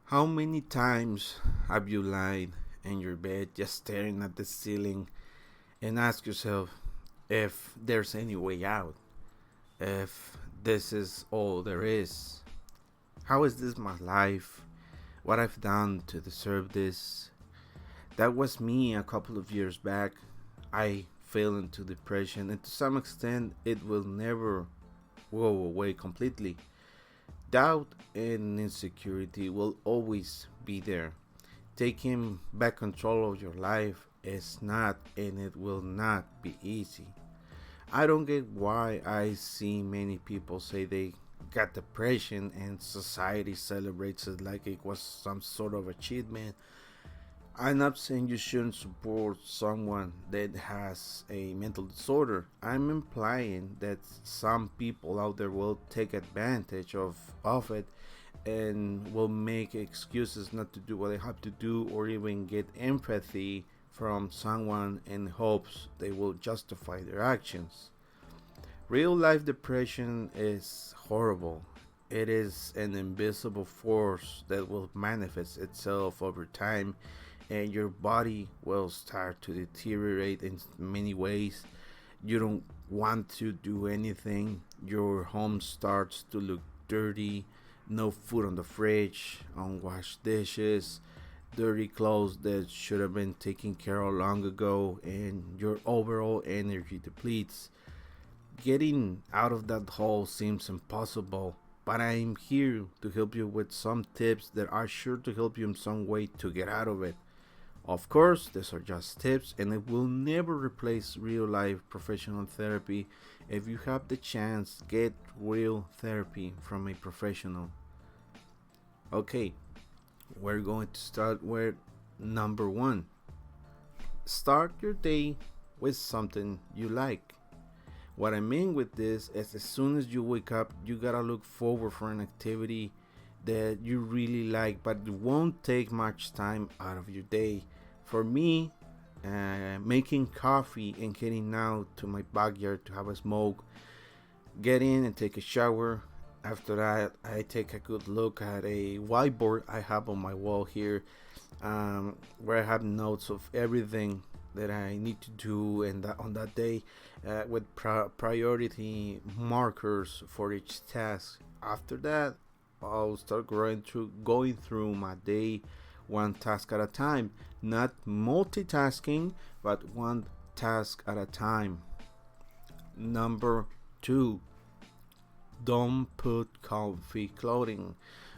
How many times have you lied in your bed just staring at the ceiling and ask yourself if there's any way out? If this is all there is? How is this my life? What I've done to deserve this? That was me a couple of years back. I fell into depression, and to some extent, it will never go away completely. Doubt and insecurity will always be there. Taking back control of your life is not and it will not be easy. I don't get why I see many people say they got depression and society celebrates it like it was some sort of achievement. I'm not saying you shouldn't support someone that has a mental disorder. I'm implying that some people out there will take advantage of it and will make excuses not to do what they have to do or even get empathy from someone in hopes they will justify their actions. Real life depression is horrible. It is an invisible force that will manifest itself over time, and your body will start to deteriorate in many ways. You don't want to do anything. Your home starts to look dirty. No food on the fridge, unwashed dishes, dirty clothes that should have been taken care of long ago, and your overall energy depletes. Getting out of that hole seems impossible, but I'm here to help you with some tips that are sure to help you in some way to get out of it. Of course, these are just tips and it will never replace real life professional therapy. If you have the chance, get real therapy from a professional. Okay, we're going to start with number one. Start your day with something you like. What I mean with this is as soon as you wake up, you gotta look forward for an activity that you really like, but it won't take much time out of your day. For me, making coffee and heading out to my backyard to have a smoke, get in and take a shower. After that, I take a good look at a whiteboard I have on my wall here, where I have notes of everything that I need to do and that on that day, with priority markers for each task. After that, I'll start going through my day one task at a time, not multitasking, but one task at a time. Number two, don't put comfy clothing.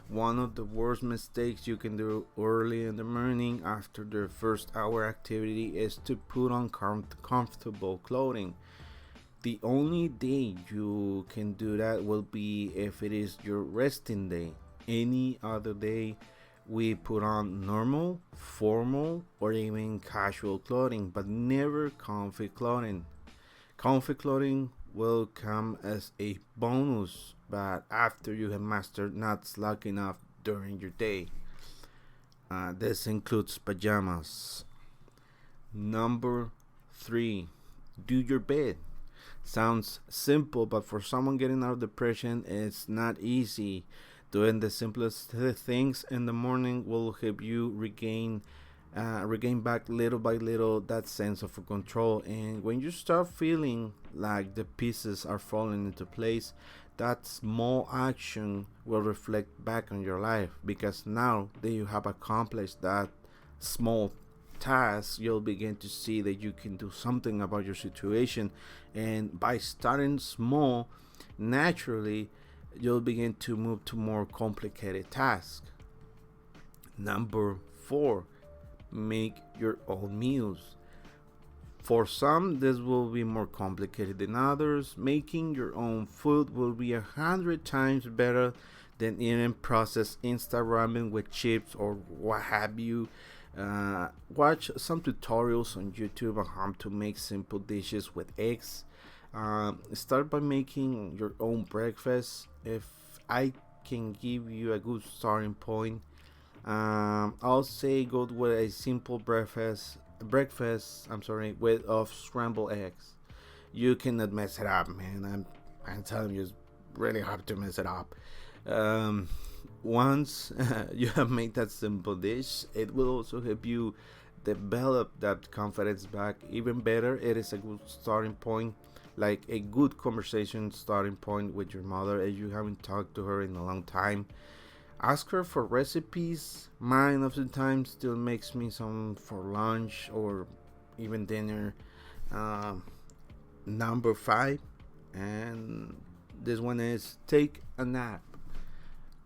One of the worst mistakes you can do early in the morning after the first hour activity is to put on comfortable clothing. The only day you can do that will be if it is your resting day. Any other day, we put on normal, formal, or even casual clothing, but never comfy clothing. Comfy clothing will come as a bonus, but after you have mastered not slacking off during your day. This includes pajamas. Number three, do your bed. Sounds simple, but for someone getting out of depression, it's not easy. Doing the simplest things in the morning will help you regain back little by little that sense of control. And when you start feeling like the pieces are falling into place, that small action will reflect back on your life because now that you have accomplished that small task, you'll begin to see that you can do something about your situation. And by starting small, naturally, you'll begin to move to more complicated tasks. Number four, make your own meals. For some, this will be more complicated than others. Making your own food will be 100 times better than eating processed instant ramen with chips or what have you. Watch some tutorials on YouTube on how to make simple dishes with eggs. Start by making your own breakfast. If I can give you a good starting point, I'll say go with a simple breakfast. I'm sorry, with of scrambled eggs. You cannot mess it up, man. I'm telling you, it's really hard to mess it up. Um, Once you have made that simple dish, it will also help you develop that confidence back even better. It is a good starting point, like a good conversation starting point with your mother if you haven't talked to her in a long time. Ask her for recipes. Mine of the time still makes me some for lunch or even dinner. um, Number five, and this one is take a nap.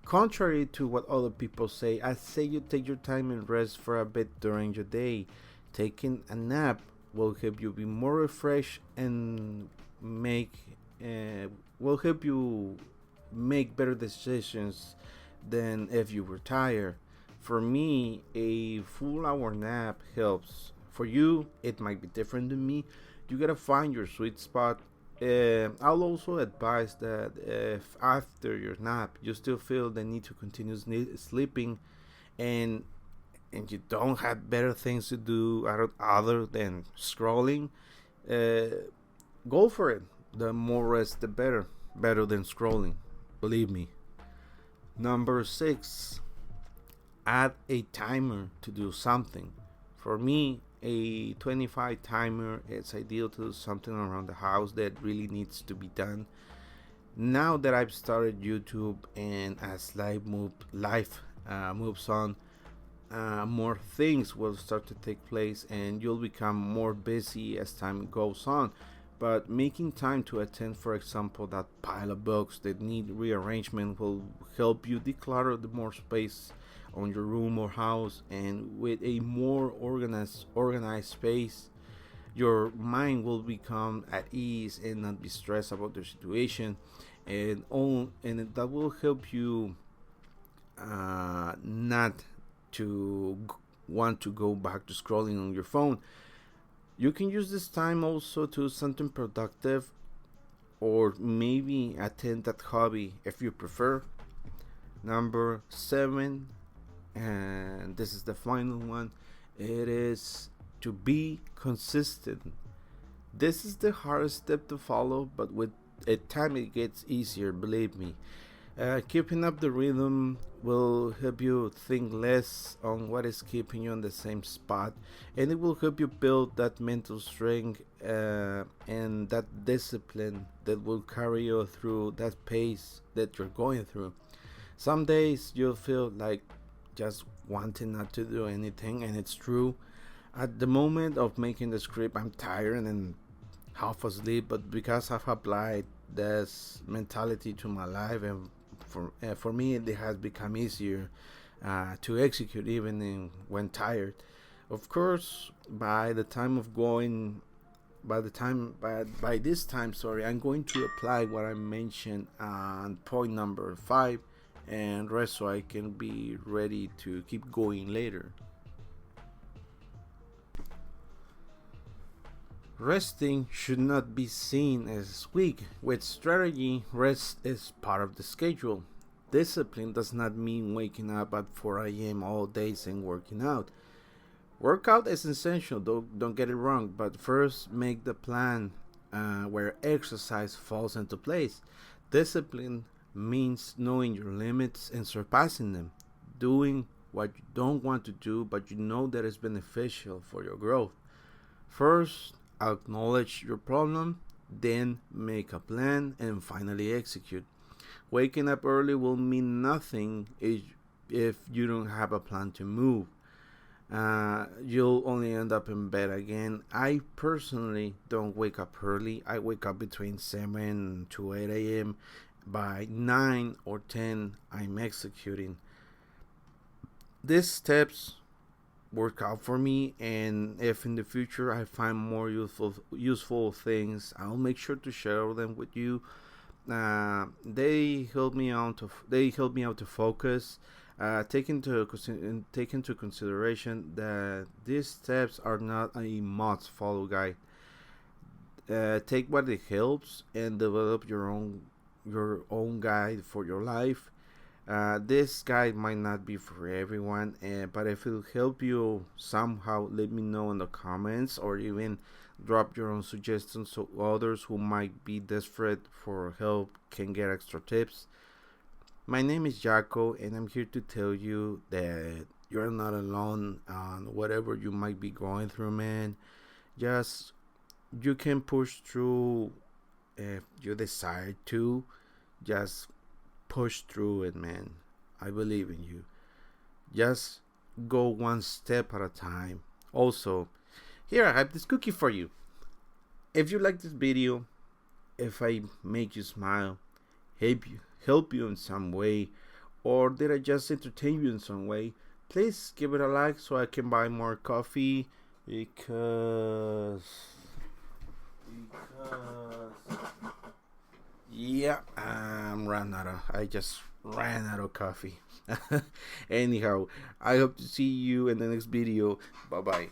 Contrary to what other people say, I say you take your time and rest for a bit during your day. Taking a nap will help you be more refreshed and make will help you make better decisions than if you were tired. For me, a full hour nap helps. For you, it might be different than me. You gotta find your sweet spot. I'll also advise that if after your nap you still feel the need to continue sleeping, and you don't have better things to do other than scrolling, uh, go for it. The more rest, the better. Better than scrolling. Believe me. Number six, add a timer to do something. For me, a 25 timer is ideal to do something around the house that really needs to be done. Now that I've started YouTube, and as life moves on, more things will start to take place and you'll become more busy as time goes on. But making time to attend, for example, that pile of books that need rearrangement will help you declutter the more space on your room or house. And with a more organized space, your mind will become at ease and not be stressed about the situation, and that will help you not to want to go back to scrolling on your phone. You can use this time also to something productive, or maybe attend that hobby if you prefer. Number seven, and this is the final one, it is to be consistent. This is the hardest step to follow, but with time it gets easier, believe me. Keeping up the rhythm will help you think less on what is keeping you on the same spot, and it will help you build that mental strength and that discipline that will carry you through that pace that you're going through. Some days you'll feel like just wanting not to do anything, and it's true. At the moment of making the script, I'm tired and half asleep, but because I've applied this mentality to my life, and for me it has become easier to execute even when tired. Of course, by the time of going by this time, sorry, I'm going to apply what I mentioned on point number five and rest so I can be ready to keep going later. Resting should not be seen as weak. With strategy, rest is part of the schedule. Discipline does not mean waking up at 4 a.m. all days and working out. Workout is essential, don't get it wrong, but first make the plan where exercise falls into place. Discipline means knowing your limits and surpassing them, doing what you don't want to do but you know that is beneficial for your growth. First, acknowledge your problem, then make a plan, and finally execute. Waking up early will mean nothing if you don't have a plan to move. You'll only end up in bed again. I personally don't wake up early. I wake up between 7 to 8 a.m. By 9 or 10, I'm executing. These steps work out for me, and if in the future I find more useful things, I'll make sure to share them with you. They help me out to focus. Take into consideration that these steps are not a must follow guide. Take what it helps and develop your own guide for your life. This guide might not be for everyone, but if it'll help you somehow, let me know in the comments, or even drop your own suggestions so others who might be desperate for help can get extra tips. My name is Jaco, and I'm here to tell you that you're not alone on whatever you might be going through, man. Just you can push through if you decide to. Just push through it, man. I believe in you. Just go one step at a time. Also, here I have this cookie for you. If you like this video, if I make you smile, help you in some way, or did I just entertain you in some way, please give it a like so I can buy more coffee because yeah, I just ran out of coffee. Anyhow, I hope to see you in the next video. Bye bye.